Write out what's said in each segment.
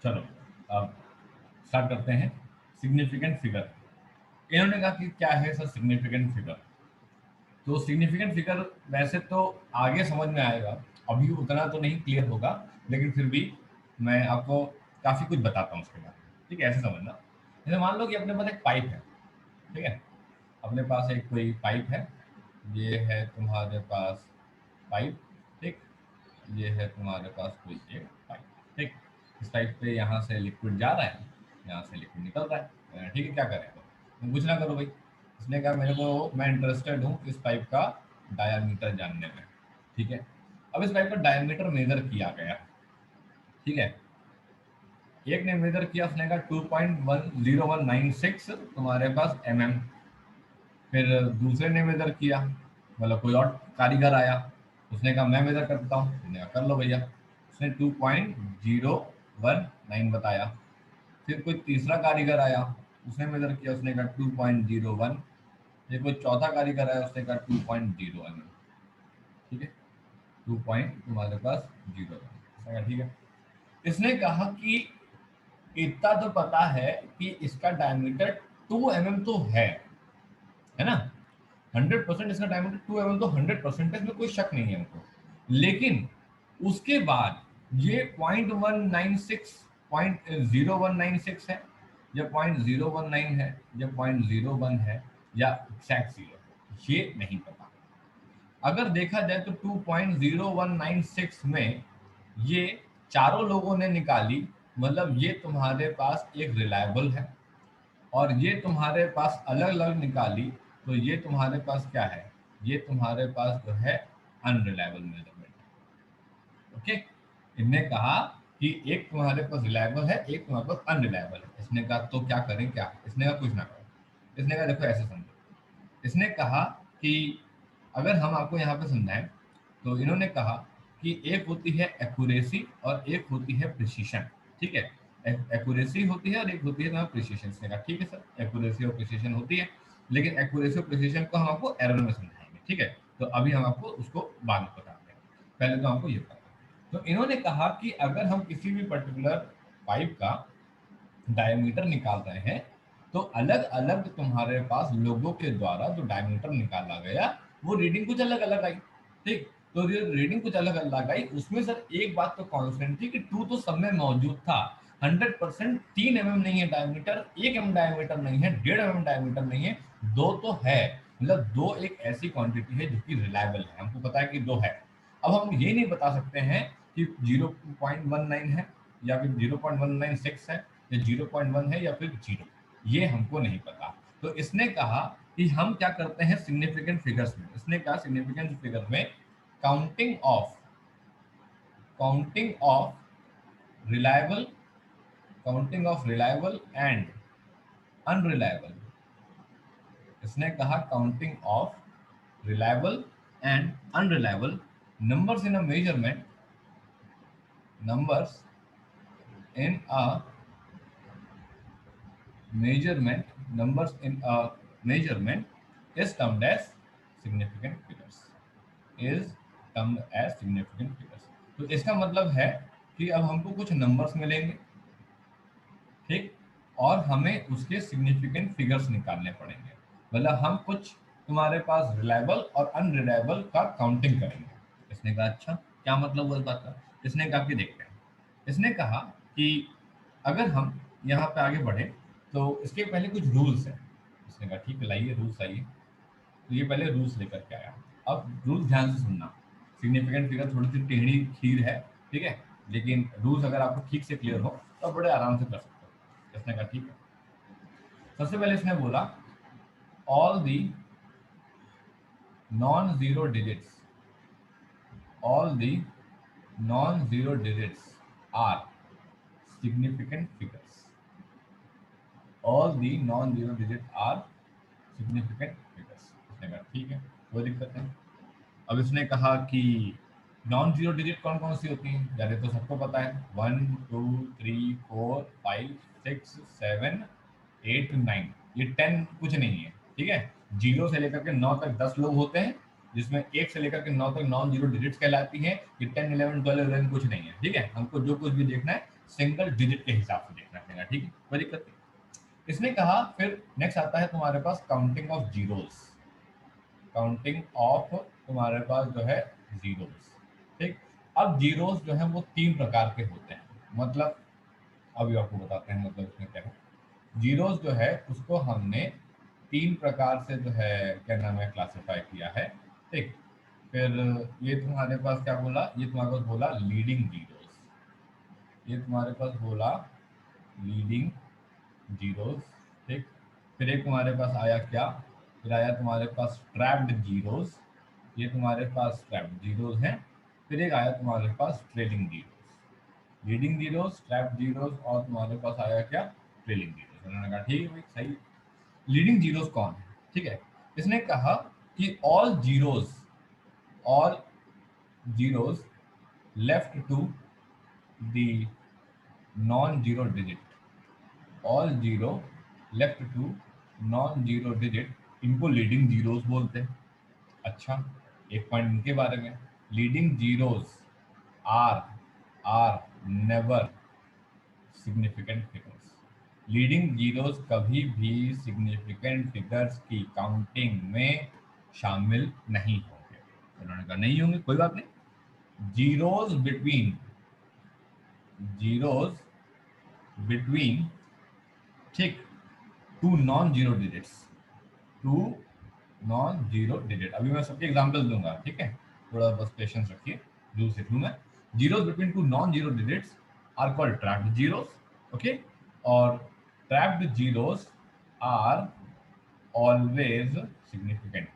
चलो अब स्टार्ट करते हैं। सिग्निफिकेंट फिगर, इन्होंने कहा कि क्या है सर सिग्निफिकेंट फिगर। तो सिग्निफिकेंट फिगर वैसे तो आगे समझ में आएगा, अभी उतना तो नहीं क्लियर होगा, लेकिन फिर भी मैं आपको काफ़ी कुछ बताता हूँ उसके बारे में। ठीक है, ऐसे समझना। जैसे मान लो कि अपने पास एक पाइप है। ठीक है, अपने पास एक कोई पाइप है, ये है तुम्हारे पास पाइप। ठीक, ये है तुम्हारे पास कोई एक पाइप। ठीक, इस पाइप पे यहाँ से लिक्विड जा रहा है, यहाँ से लिक्विड निकल रहा है। ठीक है, क्या करें तो कुछ ना करो भाई। इसने कहा मेरे को, मैं इंटरेस्टेड हूँ इस पाइप का डायामीटर जानने में। ठीक है, अब इस पाइप का डायामीटर मेजर किया गया। ठीक है, एक ने मेजर किया, उसने कहा 2.10196 तुम्हारे पास फिर दूसरे ने मेजर किया, मतलब कोई और कारीगर आया, उसने कहा मैं मेजर करता हूँ, उसने कहा कर लो भैया। उसने 2.019 बताया। फिर कोई तीसरा कारीगर आया, उसने मेजर किया, उसने कहा 2.01। फिर कोई चौथा कारीगर आया, उसने कहा 2.0 ठीक है, 2 पॉइंट तुम्हारे पास 0 ठीक है। इसने कहा कि इतना तो पता है कि इसका डायमीटर 2 mm तो है ना। 100% इसका डायमीटर 2 mm तो 100% है, इसमें कोई शक नहीं है हमको। लेकिन उसके बाद ये 0.196 है, या 0.019 है, या 0.01 है, या एक्सैक्ट जीरो, ये नहीं पता। अगर देखा जाए तो 2.0196 में ये चारों लोगों ने निकाली, मतलब ये तुम्हारे पास एक रिलायबल है, और ये तुम्हारे पास अलग अलग निकाली, तो ये तुम्हारे पास क्या है, ये तुम्हारे पास जो है अनरिलायबल मेजरमेंट। ओके, इनने कहा कि एक तुम्हारे पास रिलायबल है, एक तुम्हारे पास अनरिलायबल है। इसने कहा तो क्या करें, क्या, इसने कहा कुछ ना करो। इसने कहा देखो ऐसे समझो। इसने कहा कि अगर हम आपको यहाँ पे समझाएं, तो इन्होंने कहा कि एक होती है एक्यूरेसी और एक होती है प्रिसीशन। ठीक है, एक्यूरेसी होती है और एक होती है तुम्हारा प्रिसीशन। इसने कहा ठीक है सर, एक्यूरेसी और प्रिसीशन होती है, लेकिन एक्यूरेसी और प्रिसीशन को हम आपको एरर में समझाएंगे। ठीक है, तो अभी हम आपको उसको बाद में बताते हैं, पहले तो हमको ये पता। तो इन्होंने कहा कि अगर हम किसी भी पर्टिकुलर पाइप का डायमीटर निकाल रहे हैं, तो अलग अलग तुम्हारे पास लोगों के द्वारा जो डायमीटर निकाला गया, वो रीडिंग कुछ अलग अलग आई। ठीक, तो ये रीडिंग कुछ अलग अलग आई, उसमें सर एक बात तो कांस्टेंट थी कि 2 तो सब में मौजूद था। 100% 3 mm नहीं है डायमीटर, 1 mm डायमीटर नहीं है, 1.5 mm डायमीटर नहीं है, 2 तो है। मतलब 2 एक ऐसी क्वांटिटी है जो कि रिलायबल है, हमको पता है कि 2 है। अब हम ये नहीं बता सकते हैं कि 0.19 है, या फिर 0.196 है, या 0.1 है, या फिर 0, ये हमको नहीं पता। तो इसने कहा कि हम क्या करते हैं सिग्निफिकेंट फिगर्स में। इसने कहा सिग्निफिकेंट फिगर में counting of reliable counting of reliable and unreliable. इसने कहा counting of reliable and unreliable numbers in a measurement numbers in a measurement numbers in a measurement is termed as significant figures is termed as significant figures। तो इसका मतलब है कि अब हमको कुछ नंबर्स मिलेंगे, ठीक, और हमें उसके सिग्निफिकेंट फिगर्स निकालने पड़ेंगे। मतलब हम कुछ तुम्हारे पास रिलायबल और अनरिलायबल का काउंटिंग करेंगे। इसने कहा अच्छा, क्या मतलब हुआ इस बात का। इसने कहा कि देखते हैं। इसने कहा कि अगर हम यहाँ पे आगे बढ़े, तो इसके पहले कुछ रूल्स हैं। इसने कहा ठीक है, लाइए रूल्स आइए। तो ये पहले रूल्स लेकर के आया। अब रूल्स ध्यान से सुनना। सिग्निफिकेंट फिगर थोड़ी सी टेढ़ी खीर है, ठीक है, लेकिन रूल्स अगर आपको ठीक से क्लियर हो तो बड़े आराम से कर सकते हो। इसने कहा ठीक है। सबसे पहले इसने बोला all the non zero digits all the non-zero digits are significant figures। all the non-zero digits are significant figures। इसने कहा ठीक है, कोई दिक्कत नहीं। अब इसने कहा कि नॉन जीरो डिजिट कौन कौन सी होती हैं, यानी तो सबको पता है 1 2 3 4 5 6 7 8 9, ये 10 कुछ नहीं है। ठीक है, जीरो से लेकर के 9 तक 10 लोग होते हैं, जिसमें 1 से लेकर के 9 तक नॉन जीरो डिजिट्स कहलाती हैं। ये 10 11 12 11 कुछ नहीं है। ठीक है, हमको जो कुछ भी देखना है सिंगल डिजिट के हिसाब से देखना पड़ेगा, ठीक है, कोई दिक्कत नहीं। इसने कहा फिर नेक्स्ट आता है तुम्हारे पास counting of zeros, counting of तुम्हारे पास जो है जीरोस, ठीक। अब जीरोस जो है वो तीन प्रकार के होते हैं, मतलब अभी आपको बताते हैं मतलब इसमें क्या है। जीरोस जो है उसको हमने तीन प्रकार से जो है क्या नाम है क्लासिफाई किया है, ठीक। फिर ये तुम्हारे पास क्या बोला, ये तुम्हारे पास बोला लीडिंग जीरोस, ये तुम्हारे पास बोला लीडिंग जीरोस, ठीक। फिर एक तुम्हारे पास आया क्या, फिर आया तुम्हारे पास ट्रैप्ड जीरोस, ये तुम्हारे पास ट्रैप्ड जीरोस हैं। फिर एक आया तुम्हारे पास trailing zeros, leading zeros, trapped zeros और तुम्हारे पास आया क्या, ट्रेलिंग जीरोस। उन्होंने कहा ठीक है भाई सही। लीडिंग जीरोस कौन है, ठीक है। इसने कहा कि all zeros left to the non zero digit, all zero left to non zero digit, इनको लीडिंग जीरोस बोलते हैं। अच्छा, एक पॉइंट इनके बारे में, leading zeros are are never significant figures, leading zeros कभी भी सिग्निफिकेंट फिगर्स की काउंटिंग में शामिल नहीं होंगे। उन्होंने कहा नहीं होंगे, कोई बात नहीं। जीरोस बिटवीन ठीक two non zero digits, two non zero digit, अभी मैं सबके एग्जांपल दूंगा, ठीक है, थोड़ा बस पेशेंस रखिए, रूल सीख लूँ मैं। Zeros between two non zero digits are called trapped zeros, okay. और trapped zeros are always significant,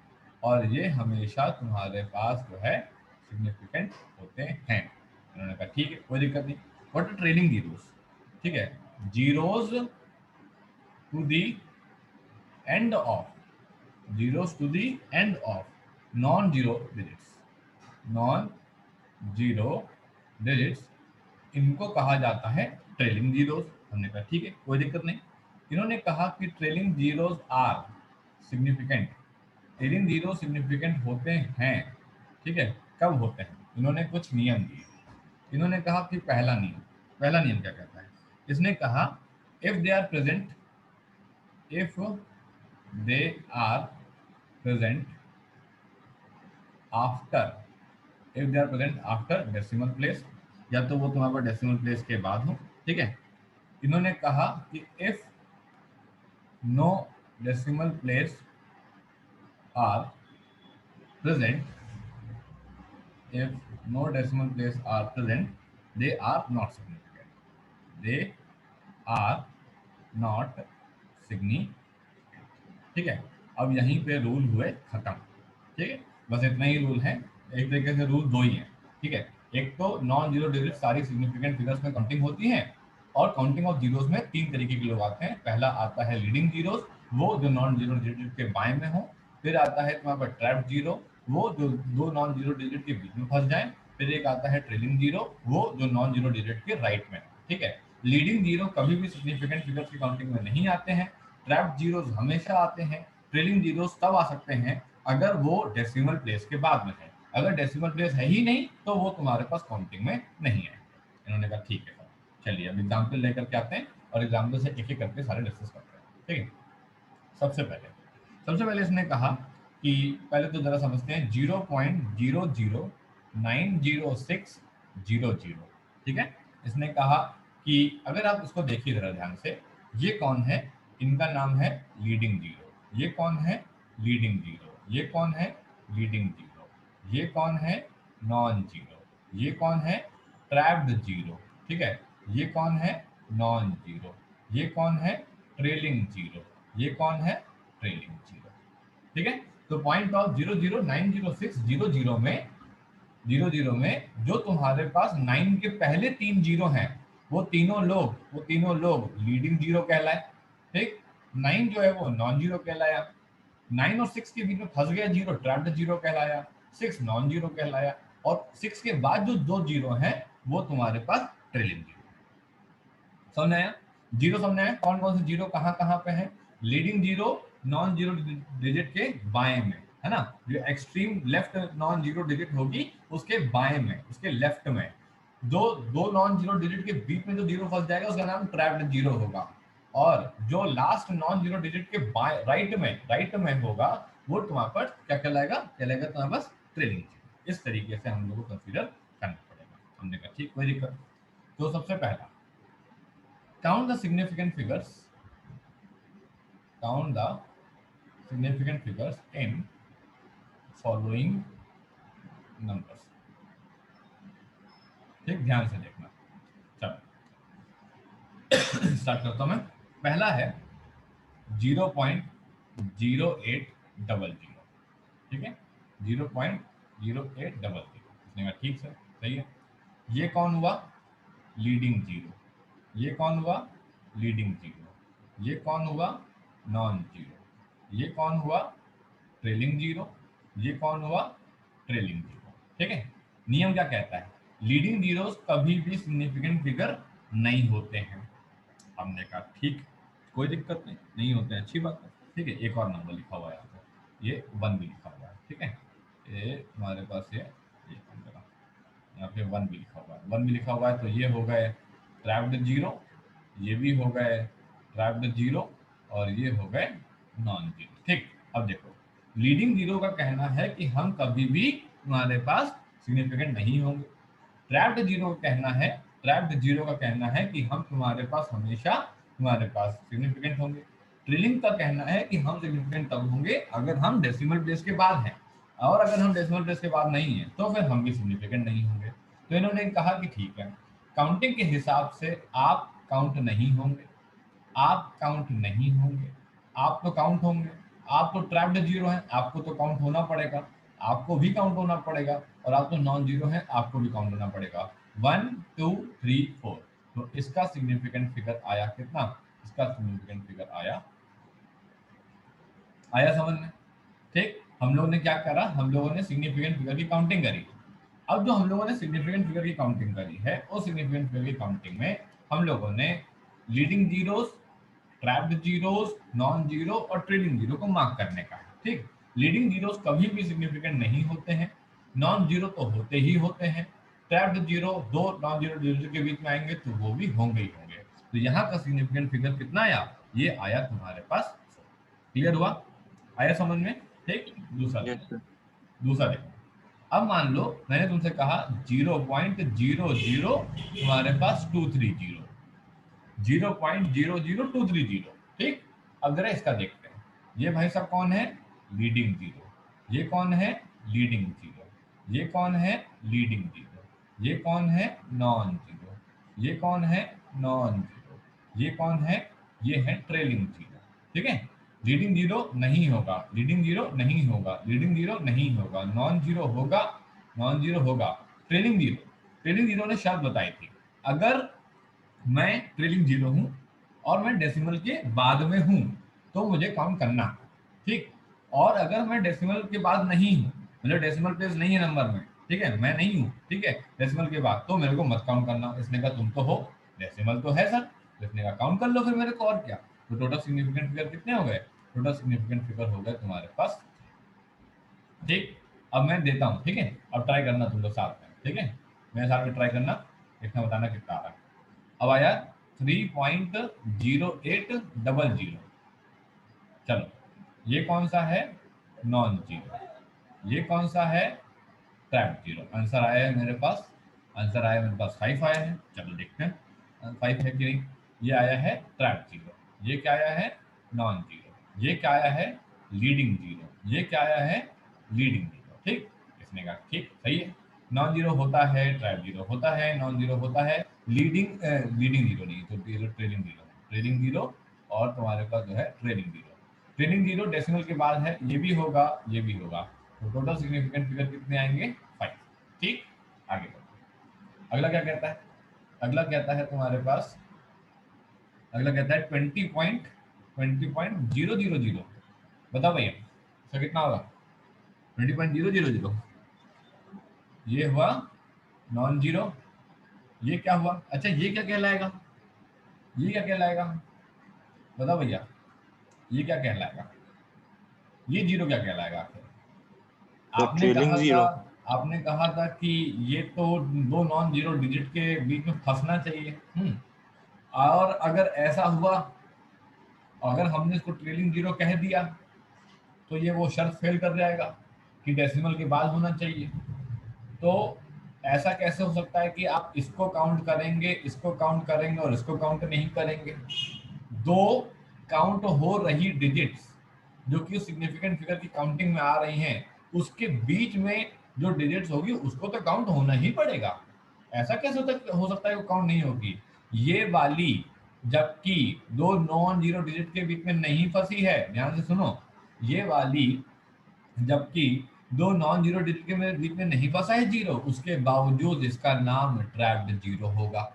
और ये हमेशा तुम्हारे पास जो है सिग्निफिकेंट होते हैं। उन्होंने कहा ठीक है कोई दिक्कत नहीं। व्हाट आर ट्रेलिंग जीरोस, ठीक है, zeros to the end of, zeros to the end of non-zero digits, non-zero digits, इनको कहा जाता है ट्रेलिंग जीरोस। हमने कहा ठीक है कोई दिक्कत नहीं। इन्होंने कहा कि trailing zeros are significant, trailing zero significant होते हैं, ठीक है, कब होते हैं, इन्होंने कुछ नियम दिए। इन्होंने कहा कि पहला नियम, पहला नियम क्या कहता है, इसने कहा if they are present, if they are present after, if they are present after decimal place, या तो वो तुम्हारे पास डेसिमल प्लेस के बाद हो, ठीक है। इन्होंने कहा कि if no decimal place are present, if no decimal place are present, they are not significant, they are not significant, ठीक है। अब यहीं पे रूल हुए खत्म, ठीक है, बस इतना ही रूल है। एक तरीके से रूल दो ही है, ठीक है। एक तो नॉन जीरो डिजिट सारी सिग्निफिकेंट फिगर्स में काउंटिंग होती है, और काउंटिंग ऑफ जीरोस में तीन तरीके के लोग आते हैं। पहला आता है लीडिंग जीरोस, वो जो नॉन जीरो डिजिट के बाएं में हो। फिर आता है तुम्हारे पास ट्रैप जीरो, वो जो दो नॉन जीरो डिजिट के बीच में फंस जाए। फिर एक आता है ट्रेलिंग जीरो, वो जो नॉन जीरो डिजिट के राइट में, ठीक है। लीडिंग जीरो कभी भी सिग्निफिकेंट फिगर्स की काउंटिंग में नहीं आते हैं, ट्रैप जीरोस हमेशा आते हैं, ट्रेलिंग जीरोस तब आ सकते हैं अगर वो डेसिमल प्लेस के बाद में है। अगर डेसिमल प्लेस है ही नहीं तो वो तुम्हारे पास काउंटिंग में नहीं है। इन्होंने कहा ठीक है सर, चलिए अब एग्जाम्पल लेकर के आते हैं और एग्जाम्पल से एक एक करके सारे डिस्कस करते हैं, ठीक है। सबसे पहले इसने कहा कि पहले तो जरा समझते हैं 0.0090600, ठीक है। इसने कहा कि अगर आप इसको देखिए जरा ध्यान से, ये कौन है, इनका नाम है लीडिंग जीरो, ये कौन है, लीडिंग जीरो, ये कौन है, लीडिंग जीरो, ये कौन है, नॉन जीरो, ये कौन है, ट्रैप्ड जीरो, ठीक है, ये कौन है, नॉन जीरो, ये कौन है, ट्रेलिंग जीरो, ये कौन है, ट्रेलिंग जीरो, ठीक है। तो पॉइंट ऑफ 0090600 में जो तुम्हारे पास 9 के पहले तीन जीरो हैं, वो तीनों लोग लीडिंग जीरो कहलाए, ठीक। 9 जो है वो नॉन जीरो कहलाया, 9 और 6 के बीच में फंस गया जीरो, ट्रैप्ड जीरो कहलाया, 6 नॉन जीरो कहलाया, और 6 के बाद जो दो जीरो हैं वो तुम्हारे पास ट्रेलिंग जीरो। समझ आया, जीरो समझ आया, कौन कौन से जीरो कहाँ कहाँ पे है। Leading zero non zero digit के बाएं में है ना, जो extreme left non zero digit होगी उसके बाएं में, उसके लेफ्ट में। दो दो नॉन जीरो डिजिट के बीच में जो जीरो फंस जाएगा उसका नाम ट्रैप्ड जीरो होगा, और जो लास्ट नॉन जीरो डिजिट के राइट में होगा वो तुम्हारे पास क्या कहलाएगा तुम्हारे पास ट्रेलिंग जीरो। इस तरीके से हम लोग को कंसीडर करना पड़ेगा। हमने कहा ठीक, कोई दिक्कत। तो सबसे पहला, count the significant figures, count the significant figures in following numbers. ठीक, ध्यान से देखना। चलो स्टार्ट करता हूं मैं। पहला है 0.0800, ठीक है, 0.0800। इसने कहा ठीक सर, सही है। ये कौन हुआ? Leading zero. ये कौन हुआ? Leading zero. ये कौन हुआ? Non zero. ये कौन हुआ? Trailing zero. ये कौन हुआ? Trailing zero. ठीक है। नियम क्या कहता है? लीडिंग जीरोस कभी भी सिग्निफिकेंट फिगर नहीं होते हैं। हमने कहा ठीक, कोई दिक्कत नहीं, नहीं होते हैं, अच्छी बात है। ठीक है, एक और नंबर लिखा हुआ है यहाँ पे, ये 1 भी लिखा हुआ है। ठीक है, ये हमारे पास ये कौन सा, यहाँ पे 1 भी लिखा हुआ है। 1 भी लिखा हुआ है, तो ये हो गए ट्रैप्ड जीरो, ये भी हो गए ट्रैप्ड जीरो, और ये हो गए नॉन जीरो। ठीक, अब देखो, लीडिंग जीरो का कहना है कि हम कभी भी हमारे पास सिग्निफिकेंट नहीं होंगे। ट्रैप्ड जीरो का कहना है, कि हम तुम्हारे पास हमेशा तुम्हारे पास सिग्निफिकेंट होंगे। ट्रिलिंग का कहना है कि हम सिग्निफिकेंट तब होंगे अगर हम डेसिमल प्लेस के बाद हैं, और अगर हम डेसिमल प्लेस के बाद नहीं है तो फिर हम भी सिग्निफिकेंट नहीं होंगे। तो इन्होंने कहा कि ठीक है, काउंटिंग के हिसाब से आप काउंट नहीं होंगे, आप काउंट नहीं होंगे, आप तो काउंट होंगे। आप तो ट्रैप्ड जीरो हैं, आपको तो काउंट होना पड़ेगा, आपको भी काउंट होना पड़ेगा, और आप तो नॉन जीरो हैं, आपको भी काउंट होना पड़ेगा। 1 2 3 4। तो इसका सिग्निफिकेंट फिगर आया कितना? इसका सिग्निफिकेंट फिगर आया आया समझ में? ठीक, हम लोगों ने क्या करा? हम लोगों ने सिग्निफिकेंट फिगर की काउंटिंग करी। अब जो हम लोगों ने सिग्निफिकेंट फिगर की काउंटिंग करी है, उस सिग्निफिकेंट फिगर की काउंटिंग में हम लोगों ने leading zeros, trapped zeros, non zero और ट्रेलिंग जीरो को मार्क करने का है। ठीक, लीडिंग जीरोस कभी भी सिग्निफिकेंट नहीं होते हैं, नॉन जीरो तो होते ही होते हैं, ट्रैप्ड जीरो दो नॉन जीरो जीरो के बीच में आएंगे तो वो भी होंगे ही होंगे। तो यहाँ का सिग्निफिकेंट फिगर कितना आया? ये आया तुम्हारे पास। क्लियर हुआ? आया समझ में? ठीक, दूसरा यस देखो, सर। दूसरा देखो। अब मान लो मैंने तुमसे कहा 0.00 तुम्हारे पास 230, 0.00230। ठीक, अब जरा इसका देखते हैं। ये भाई साहब कौन है? Leading zero. ये कौन है? Leading zero. ये कौन है? Leading zero. ये कौन है? Non zero. ये कौन है? Non zero. ये कौन है? ये है ट्रेलिंग जीरो। ठीक है, लीडिंग जीरो नहीं होगा, लीडिंग जीरो नहीं होगा, लीडिंग जीरो नहीं होगा, नॉन जीरो होगा, नॉन जीरो होगा, ट्रेलिंग जीरो। ट्रेलिंग जीरो ने शर्त बताई थी, अगर मैं ट्रेलिंग जीरो हूं और मैं डेसिमल के बाद में हूं तो मुझे काउंट करना। ठीक, और अगर मैं डेसिमल के बाद नहीं हूं, मतलब डेसिमल प्लेस नहीं है नंबर में, ठीक है, मैं नहीं हूं, ठीक है, डेसिमल के बाद, तो मेरे को मत काउंट करना। इसने कहा तुम तो हो, डेसिमल तो है सर, तो इसने कहा काउंट कर लो फिर मेरे को, और क्या। तो टोटल सिग्निफिकेंट फिगर कितने हो गए? टोटल सिग्निफिकेंट फिगर हो गए तुम्हारे पास। ठीक, अब मैं देता हूँ, ठीक है, अब ट्राई करना तुम लोग साथ में, ठीक है, मेरे साथ में ट्राई करना, देखना बताना कितना आ रहा है। अब आया 3.0800। चलो, ये कौन सा है? Non zero. ये कौन सा है? Trap zero. आंसर आया है मेरे पास, आंसर आया मेरे पास 5 आया है। चलो देखते हैं 5 है कि नहीं। ये आया है ट्रैप जीरो। ये क्या आया है? Non zero. ये क्या आया है? Leading zero. ये क्या आया है? Leading zero. ठीक, इसने कहा ठीक, सही है। नॉन जीरो होता है, ट्रैप जीरो होता है, नॉन जीरो होता है, लीडिंग जीरो नहीं, तो ट्रेलिंग जीरो, ट्रेलिंग जीरो, और तुम्हारे पास जो है trailing zero. Trailing zero decimal के बाद है, ये भी होगा, ये भी होगा, तो टोटल सिग्निफिकेंट फिगर कितने आएंगे? 5। ठीक, आगे बढ़ो। अगला क्या कहता है? अगला कहता है तुम्हारे पास, अगला कहता है 20.000। बताओ भैया, इसका कितना होगा? 20.000, ये हुआ नॉन जीरो। ये क्या हुआ? अच्छा, ये क्या कहलाएगा? ये क्या कहलाएगा? बताओ भैया, ये क्या कहलाएगा? ये जीरो क्या कहलाएगा आखिर? तो आपने ट्रेलिंग कहा था, जीरो। आपने कहा था कि ये तो दो नॉन जीरो डिजिट के बीच में फंसना चाहिए। और अगर ऐसा हुआ, अगर हमने इसको ट्रेलिंग जीरो कह दिया, तो ये वो शर्त फेल कर जाएगा कि डेसिमल के बाद होना चाहिए। तो ऐसा कैसे हो सकता है कि आप इसको काउंट करेंगे, इसको काउंट करेंगे और इसको काउंट नहीं करेंगे? दो काउंट हो रही डिजिट्स जो कि सिग्निफिकेंट फिगर की काउंटिंग में आ रही हैं, उसके बीच में जो डिजिट्स होगी उसको तो काउंट होना ही पड़ेगा। ऐसा कैसे हो सकता है वो काउंट नहीं होगी? ये वाली जबकि दो नॉन जीरो डिजिट के बीच में नहीं फंसी है, ध्यान से सुनो, ये वाली जबकि दो नॉन जीरो डिजिट के बीच में नहीं फंसा है जीरो, उसके बावजूद इसका नाम ट्रैप्ड जीरो होगा।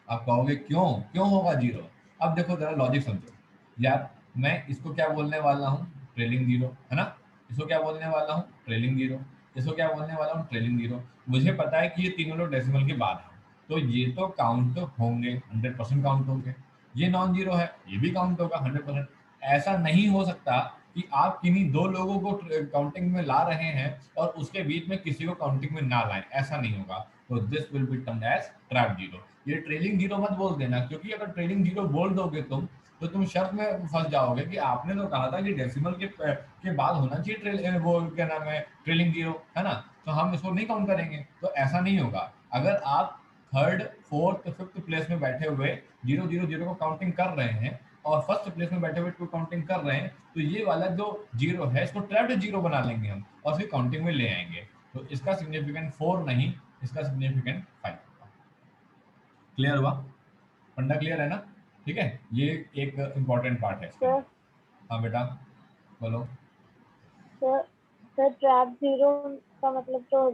आप कहोगे क्यों, क्यों होगा जीरो? अब देखो जरा लॉजिक समझो यार। मैं इसको क्या बोलने वाला हूँ? ट्रेलिंग जीरो, है ना? इसको क्या बोलने वाला हूँ? Trailing zero. इसको क्या बोलने वाला हूँ? Trailing zero. मुझे पता है कि ये तीनों लोग डेसिमल के बाद हैं, तो ये तो काउंट होंगे, 100% काउंट होंगे। ये नॉन जीरो है, ये भी काउंट होगा 100%। ऐसा नहीं हो सकता कि आप किन्हीं दो लोगों को काउंटिंग में ला रहे हैं और उसके बीच में किसी को काउंटिंग में ना लाएं, ऐसा नहीं होगा। तो this will be termed as trap zero. ये ट्रेलिंग जीरो मत बोल देना, क्योंकि अगर ट्रेलिंग जीरो बोल दोगे तुम, तो तुम शर्त में फंस जाओगे कि आपने तो कहा था कि डेसिमल के बाद होना चाहिए वो क्या नाम है, ट्रेलिंग जीरो, है ना? तो हम इसको नहीं काउंट करेंगे, तो ऐसा नहीं होगा। अगर आप थर्ड फोर्थ फिफ्थ प्लेस में बैठे हुए जीरो जीरो जीरो को काउंटिंग कर रहे हैं और फर्स्ट प्लेस में बैठे हुए टू काउंटिंग कर रहे हैं, तो ये वाला जो जीरो है इसको ट्रैप्ड जीरो बना लेंगे हम और फिर काउंटिंग में ले आएंगे। तो इसका सिग्निफिकेंट 4 नहीं, इसका सिग्निफिकेंट 5 होगा। क्लियर हुआ? फंडा क्लियर है ना? ठीक है, ये एक इंपॉर्टेंट पार्ट है इसके सर अंदर। हाँ बेटा, बोलो। सर सर ट्रैप जीरो का मतलब तो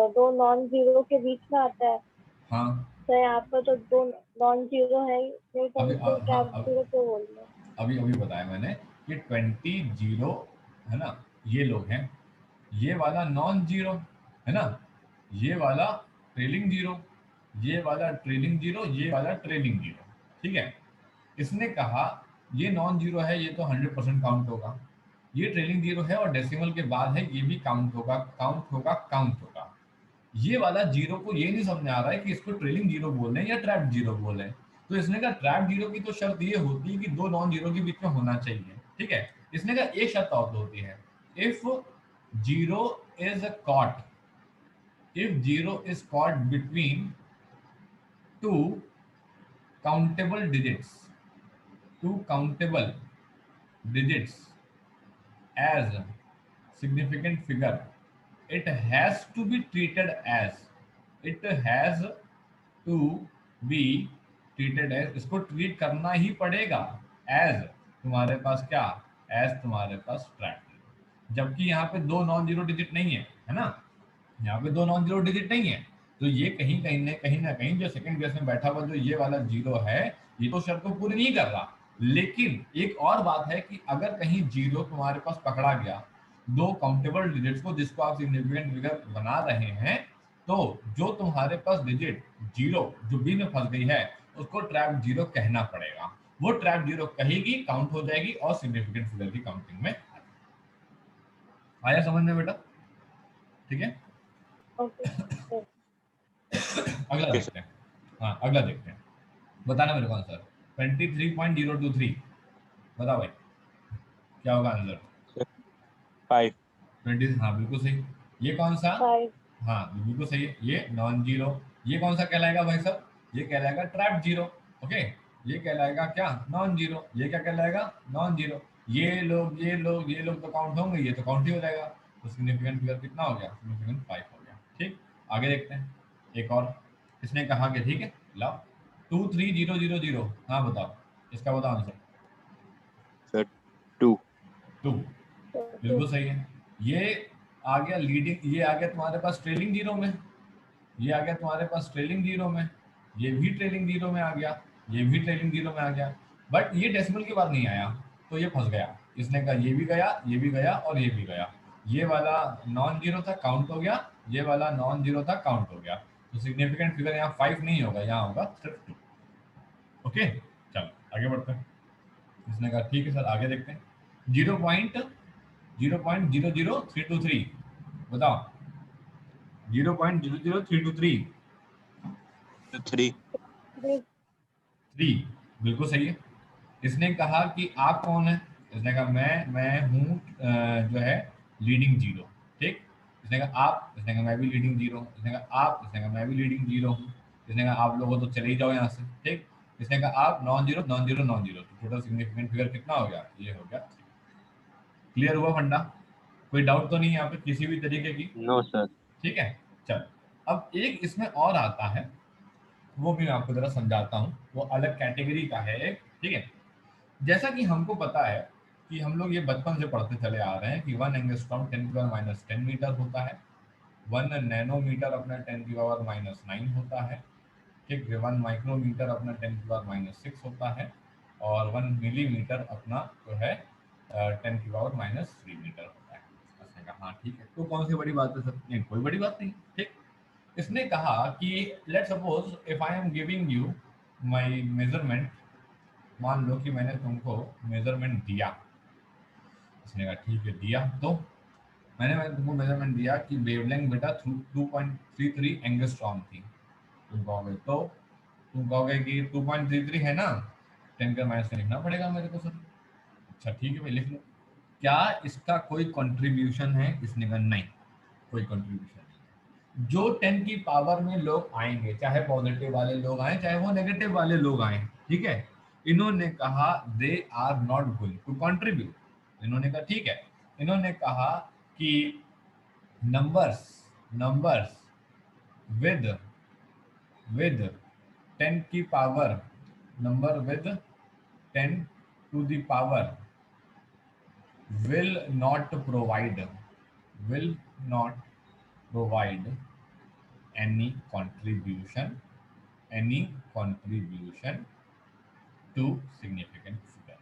दो नॉन जीरो के बीच में आता है। हाँ, सर यहाँ पर तो दो नॉन जीरो है ही नहीं, तो अभी हम इसको हाँ, ट्रैप जीरो क्यों बोल रहे हैं? अभी अभी बताया मैंने कि 20 जीरो, है ना? ये लोग हैं, ये वाला नॉन जीरो, है ना? ये वाला ट्रेलिंग जीरो, ये वाला ट्रेलिंग जीरो, ये वाला ट्रेलिंग जीरो। ठीक है, इसने कहा ये नॉन जीरो है, ये तो 100% काउंट होगा। ये ट्रेलिंग जीरो है और डेसिमल के बाद है, ये भी काउंट होगा, काउंट होगा, काउंट होगा। ये वाला जीरो को ये नहीं समझ आ रहा है कि इसको ट्रेलिंग जीरो बोल रहे हैं या ट्रैप जीरो बोल रहे हैं। तो इसने कहा ट्रैप जीरो की तो शर्त ये होती है कि दो नॉन जीरो के बीच में होना चाहिए। ठीक है, इसने कहा एक शर्त और होती है, if zero is caught, if zero is caught between two countable digits, two countable digits as significant figure, it has to be treated as, it has to be treated as, इसको ट्रीट करना ही पड़ेगा as तुम्हारे पास क्या, as तुम्हारे पास track. जबकि यहाँ पे दो नॉन जीरो डिजिट नहीं है ना? यहाँ पे दो नॉन जीरो डिजिट नहीं है, तो ये कहीं ना कहीं जो सेकंड प्लेस में बैठा हुआ जो ये वाला जीरो है, ये तो शर्त को पूरी नहीं कर रहा। लेकिन एक और बात है कि अगर कहीं जीरो तुम्हारे पास पकड़ा गया दो काउंटेबल डिजिट्स को जिसको आप सिग्निफिकेंट फिगर बना रहे हैं, तो जो तुम्हारे पास डिजिट जीरो जो बी में फंस गई है उसको ट्रैप जीरो कहना पड़ेगा। वो ट्रैप जीरो कहेगी, काउंट हो जाएगी और सिग्निफिकेंट फिगर की काउंटिंग में आया समझ में बेटा? ठीक है, ओके सर। अगला ओके देखते हैं। हाँ, अगला देखते हैं, बताना मेरे को आंसर। 23.023, बताओ भाई क्या होगा आंसर? सर 5। 20, हाँ बिल्कुल सही। ये कौन सा? 5। हाँ बिल्कुल सही है, ये नॉन जीरो। ये कौन सा कहलाएगा भाई साहब? ये कहलाएगा ट्रैप जीरो। ओके, ये कहलाएगा क्या? Non zero. ये क्या कहलाएगा? Non zero. ये लोग तो काउंट होंगे, ये तो काउंट ही हो जाएगा। तो सिग्निफिकेंट फिगर कितना हो गया? सिग्निफिकेंट 5 हो गया। ठीक, आगे देखते हैं। एक और इसने कहा कि ठीक है लाओ 23,000, हाँ बताओ, इसका बताओ आंसर। सर 2। 2, तो बिल्कुल सही है। ये आ गया लीडिंग, ये आ गया तुम्हारे पास ट्रेलिंग जीरो में, ये आ गया तुम्हारे पास ट्रेलिंग जीरो में, ये भी ट्रेलिंग जीरो में आ गया, ये भी ट्रेलिंग जीरो में आ गया। बट ये डेसिमल के बाद नहीं आया, तो ये फंस गया। इसने कहा ये भी गया, ये भी गया और ये भी गया। ये वाला नॉन जीरो था, काउंट हो गया, ये वाला नॉन जीरो था, काउंट हो गया। तो सिग्निफिकेंट फिगर यहाँ 5 नहीं होगा, यहाँ होगा सिर्फ 2। ओके, चलो आगे बढ़ते हैं। इसने कहा ठीक है सर, आगे देखते हैं। 0.00323, बताओ 0.00323 3 3 बिल्कुल सही है। इसने कहा कि आप कौन है? इसने कहा मैं हूँ जो है लीडिंग जीरो। ठीक, इसने कहा आप, इसने कहा मैं भी लीडिंग जीरो। इसने कहा आप, इसने कहा मैं भी लीडिंग जीरो हूँ। इसने कहा आप लोगों तो चले ही जाओ यहाँ से। ठीक, इसने कहा आप non zero non zero non zero, तो टोटल सिग्निफिकेंट फिगर कितना हो गया? ये हो गया। क्लियर हुआ फंडा? कोई डाउट तो नहीं है यहाँ पे किसी भी तरीके की? No sir. ठीक है, चल अब एक इसमें और आता है, वो भी मैं आपको जरा समझाता हूँ। वो अलग कैटेगरी का है एक। ठीक है, जैसा कि हमको पता है कि हम लोग ये बचपन से पढ़ते चले आ रहे हैं कि 1 एंगस्ट्रॉम 10⁻10 मीटर होता है, 1 नैनोमीटर अपना 10⁻9 होता है। ठीक है, 1 माइक्रोमीटर अपना 10⁻6 होता है, और 1 मिलीमीटर अपना जो है 10⁻³ मीटर होता है। उसने कहा हाँ ठीक है, तो कौन सी बड़ी बात है सर? नहीं, कोई बड़ी बात नहीं। ठीक, इसने कहा कि let suppose if I am giving you my measurement, मान लो कि मैंने तुमको मेजरमेंट दिया। इसने कहा ठीक है दिया, तो मैंने तुमको मेजरमेंट दिया कि वेवलेंथ बेटा 2.33 एंगस्ट्रॉम थी। तुम कहोगे तो तुम कहोगे कि 2.33 है ना, 10 का माइनस लिखना पड़ेगा मेरे को सर। अच्छा ठीक है भाई लिख लो। क्या इसका कोई कंट्रीब्यूशन है? इसने कहा नहीं, कोई कंट्रीब्यूशन नहीं। जो 10 की पावर में लोग आएंगे, चाहे पॉजिटिव वाले लोग आए चाहे वो नेगेटिव वाले लोग आए, ठीक है, इन्होंने कहा they are not going to contribute. इन्होंने कहा ठीक है, इन्होंने कहा कि नंबर्स नंबर्स विद विद 10 की power, number with 10 to the power will not provide will not provide any contribution to significant figure।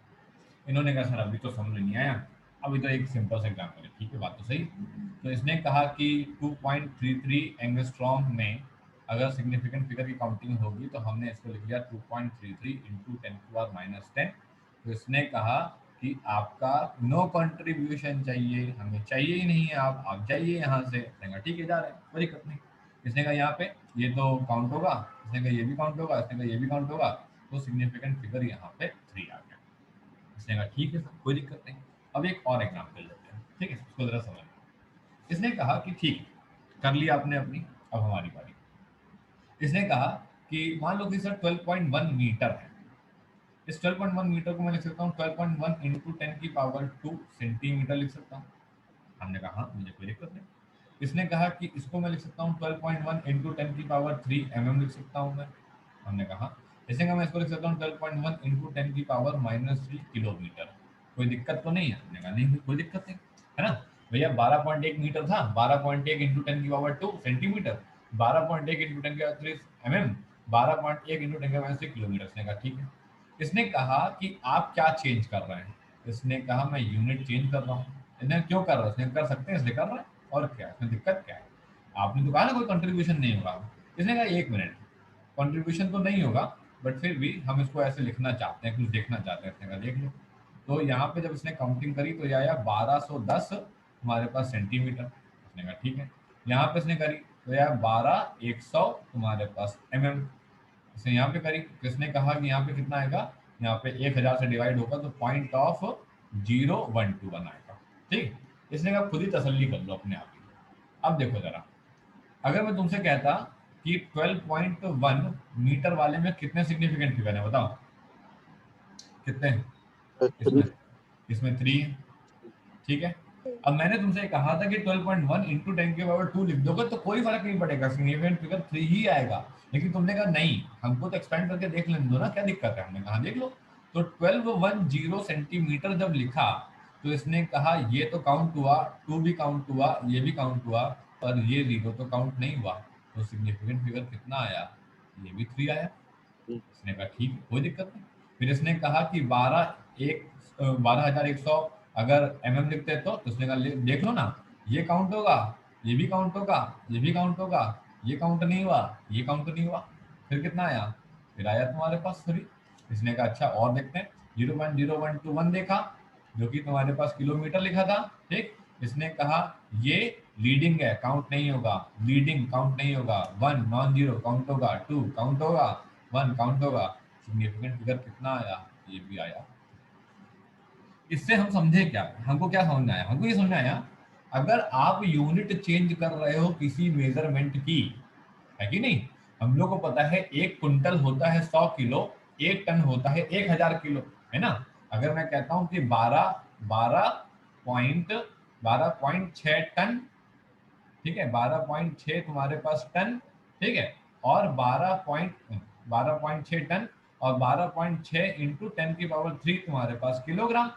इन्होंने कहा सर अभी तो समझ में नहीं आया, अभी तो एक सिंपल सा एग्जाम्पल है। ठीक है, बात तो सही। तो इसने कहा कि 2.33 एंगस्ट्रॉम में अगर सिग्निफिकेंट फिगर की काउंटिंग होगी तो हमने इसको लिख लिया 2.33 इंटू 10⁻10। तो इसने कहा कि आपका नो कंट्रीब्यूशन चाहिए, हमें चाहिए ही नहीं है, आप जाइए यहाँ से। इसने कहा ठीक है जा रहे हैं, कोई दिक्कत नहीं। इसने कहा यहाँ पे ये तो काउंट होगा, इसने कहा ये भी काउंट होगा, इसने कहा ये भी काउंट होगा, तो सिग्निफिकेंट फिगर यहाँ पे 3 आ गया। इसने कहा ठीक है सर कोई दिक्कत नहीं। अब एक और एग्जाम्पल लेते हैं, ठीक है, उसको जरा समझ। इसने कहा कि ठीक कर लिया आपने अपनी, अब हमारी बारी। इसने कहा कि मान लो कि सर 12.1 मीटर है। इस 12.1 मीटर को मैं लिख सकता हूँ 12.1 इंटू 10⁻² सेंटीमीटर लिख सकता हूँ। हमने कहा हाँ मुझे कोई दिक्कत नहीं। इसने कहा कि इसको मैं लिख सकता हूँ 12.1 इंटू 10⁻³ mm लिख सकता हूँ मैं। हमने कहा इसने कहा मैं इसको लिख सकता हूँ 12.1 इंटू 10⁻³ किलोमीटर। कोई दिक्कत तो नहीं है? हमने कहा नहीं कोई दिक्कत नहीं है ना भैया। 12.1 मीटर था, 12.1 into 10⁻² centimetre, 12.1 into 10⁻³ mm, 12.1 into 10⁻³ kilometre. इसने कहा ठीक है। इसने कहा कि आप क्या चेंज कर रहे हैं? इसने कहा मैं यूनिट चेंज कर रहा हूँ। इसने क्यों कर रहा है? इसने कर सकते हैं इसलिए कर रहा है, और क्या इसमें दिक्कत क्या है? आपने तो कहा ना कोई कंट्रीब्यूशन नहीं होगा। इसने कहा एक मिनट, कंट्रीब्यूशन तो नहीं होगा बट फिर भी हम इसको ऐसे लिखना चाहते हैं, कुछ देखना चाहते हैं। इसने कहा देख लो। तो यहाँ पे जब इसने काउंटिंग करी तो ये आया 1210 हमारे पास सेंटीमीटर। इसने कहा ठीक है। यहाँ पे इसने करी तो यह 12100 तुम्हारे पास mm। इसने यहाँ पे करी तो इसने कहा कि यहाँ पे कितना आएगा, यहाँ पे 1000 से डिवाइड होगा तो 0.0121 आएगा। ठीक, इसने कहा खुद ही तसल्ली कर लो अपने आप ही। अब देखो जरा, अगर मैं तुमसे कहता कि 12.1 मीटर वाले में कितने सिग्निफिकेंट फिगर है बताओ कितने हैं? इसमें 3 है। ठीक है, अब मैंने तुमसे कहा था कि 12.1 इंटू 10⁻² लिख दोगे तो कोई फर्क नहीं पड़ेगा, सिग्निफिकेंट फिगर 3 ही आएगा। लेकिन तुमने कहा नहीं हमको तो एक्सपेंड करके देख लेने दो ना, क्या दिक्कत है? हमने कहा देख लो। तो 1210 सेंटीमीटर जब लिखा तो इसने कहा ये तो काउंट हुआ, 2 भी काउंट हुआ, ये भी काउंट हुआ, और ये 0 तो काउंट नहीं हुआ। तो सिग्निफिकेंट फिगर कितना आया? ये भी 3 आया। इसने कहा ठीक है कोई दिक्कत नहीं। फिर इसने कहा कि 12,100 अगर mm लिखते तो उसने कहा देख लो ना, ये काउंट होगा, ये भी काउंट होगा, ये भी काउंट होगा, ये काउंट नहीं हुआ, ये काउंट नहीं हुआ। फिर कितना आया? फिर आया तुम्हारे पास 3। इसने कहा अच्छा और देखते हैं। 0.0121 देखा जो कि तुम्हारे पास किलोमीटर लिखा था, ठीक, इसने कहा ये लीडिंग है, काउंट नहीं होगा, लीडिंग काउंट नहीं होगा, 1 नॉन जीरो काउंट होगा, 2 काउंट होगा, 1 काउंट होगा। सिग्निफिकेंट फिगर कितना आया, ये भी आया। इससे हम समझे क्या, हमको क्या समझ में आया, हमको ये समझ में आया अगर आप यूनिट चेंज कर रहे हो किसी मेजरमेंट की, है कि नहीं। हम लोग को पता है 1 कुंटल होता है 100 किलो, 1 टन होता है 1000 किलो, है ना। अगर मैं कहता हूं कि 12.6 टन, ठीक है, 12.6 तुम्हारे पास टन, ठीक है, और 12.6 टन और 12.6 इंटू 10⁻³ तुम्हारे पास किलोग्राम,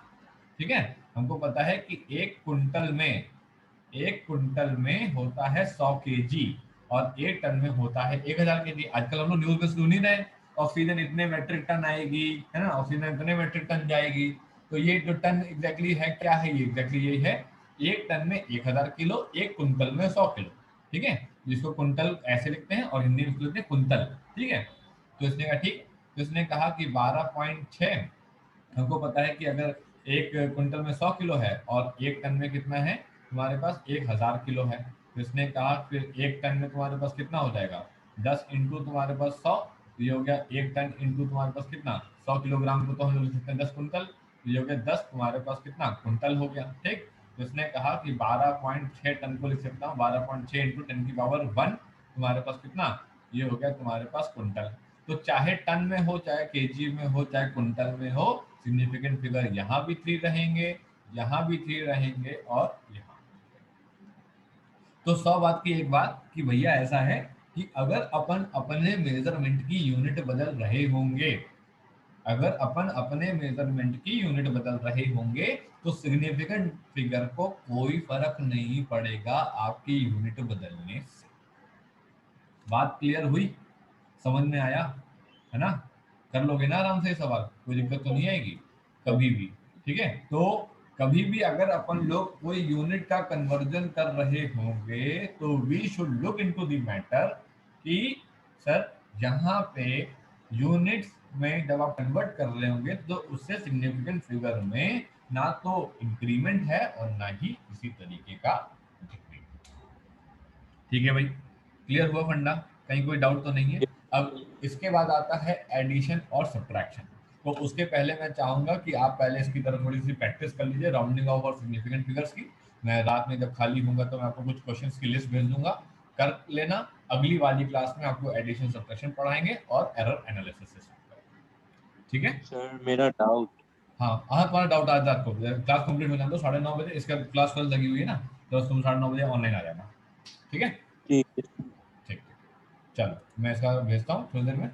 ठीक है। हमको पता है कि एक कुंटल में होता है 100 केजी और 1 टन में होता है 1000 केजी। आजकल हम लोग न्यूज में सुन ही रहे ऑक्सीजन इतने मेट्रिक टन आएगी, है ना, ऑक्सीजन इतने मेट्रिक टन जाएगी। तो ये जो टन एग्जैक्टली है क्या है, ये एग्जैक्टली यही है, 1 टन में 1000 किलो, 1 कुंटल में 100 किलो, ठीक है। जिसको कुंटल ऐसे लिखते हैं और हिंदी में लिखते हैं कुंतल, ठीक है। तो इसने कहा ठीक, तो इसने कहा कि 12.6, हमको पता है कि अगर 1 कुंटल में 100 किलो है और 1 टन में कितना है तुम्हारे पास 1000 किलो है। तो इसने कहा फिर 1 टन में तुम्हारे पास कितना हो जाएगा, 10 इंटू तुम्हारे पास 100, तो ये हो गया 1 टन इंटू तुम्हारे पास कितना 100 किलोग्राम को तो हम लोग लिख सकते हैं 10 कुंटल, तो ये हो गया 10 तुम्हारे पास कितना कुंटल हो गया, ठीक। तो इसने कहा कि 12.6 टन को लिख सकता हूँ, 12.6 इंटू 10⁻1 तुम्हारे पास कितना, ये हो गया तुम्हारे पास कुंटल। तो चाहे टन में हो, चाहे केजी में हो, चाहे कुंटल में हो, सिग्निफिकेंट फिगर यहाँ भी 3 रहेंगे, यहाँ भी 3 रहेंगे और यहाँ। तो 100 बात की एक बात कि भैया ऐसा है कि अगर अपन अपने मेजरमेंट की यूनिट बदल रहे होंगे, अगर अपन अपने मेजरमेंट की यूनिट बदल रहे होंगे तो सिग्निफिकेंट फिगर को कोई फर्क नहीं पड़ेगा आपकी यूनिट बदलने से। बात क्लियर हुई, समझ में आया, है ना। कर लोगे ना आराम से सवाल, कोई दिक्कत तो नहीं आएगी कभी भी, ठीक है। तो कभी भी अगर अपन लोग कोई यूनिट का कन्वर्जन कर रहे होंगे तो we should look into the matter कि सर यहाँ पे यूनिट्स में जब आप कन्वर्ट कर रहे होंगे तो उससे सिग्निफिकेंट फिगर में ना तो इंक्रीमेंट है और ना ही किसी तरीके का डिक्रीमेंट। ठीक है भाई, क्लियर हुआ फंडा, कहीं कोई डाउट तो नहीं है। अब इसके बाद आता है एडिशन और सब्ट्रैक्शन। तो उसके पहले मैं चाहूंगा कि आप पहले इसकी तरफ थोड़ी सी प्रैक्टिस कर लीजिए, राउंडिंग ऑफ और सिग्निफिकेंट फिगर्स की। मैं रात में जब खाली होऊंगा तो मैं आपको कुछ क्वेश्चंस की लिस्ट भेज दूंगा, कर लेना। अगली वाली क्लास में आपको एडिशन सब्ट्रैक्शन पढ़ाएंगे और एरर एनालिसिस से start करेंगे, ठीक है। सर मेरा डाउट, हाँ हाँ, तुम्हारा डाउट आज रात को क्लास कंप्लीट हो जाए तो 9:30 बजे, इसका क्लास कल लगी हुई है ना, तो तुम 9:30 बजे ऑनलाइन आ जाना, ठीक है। ठीक है। ठीक, चलो मैं इसका भेजता हूँ थोड़ी देर में।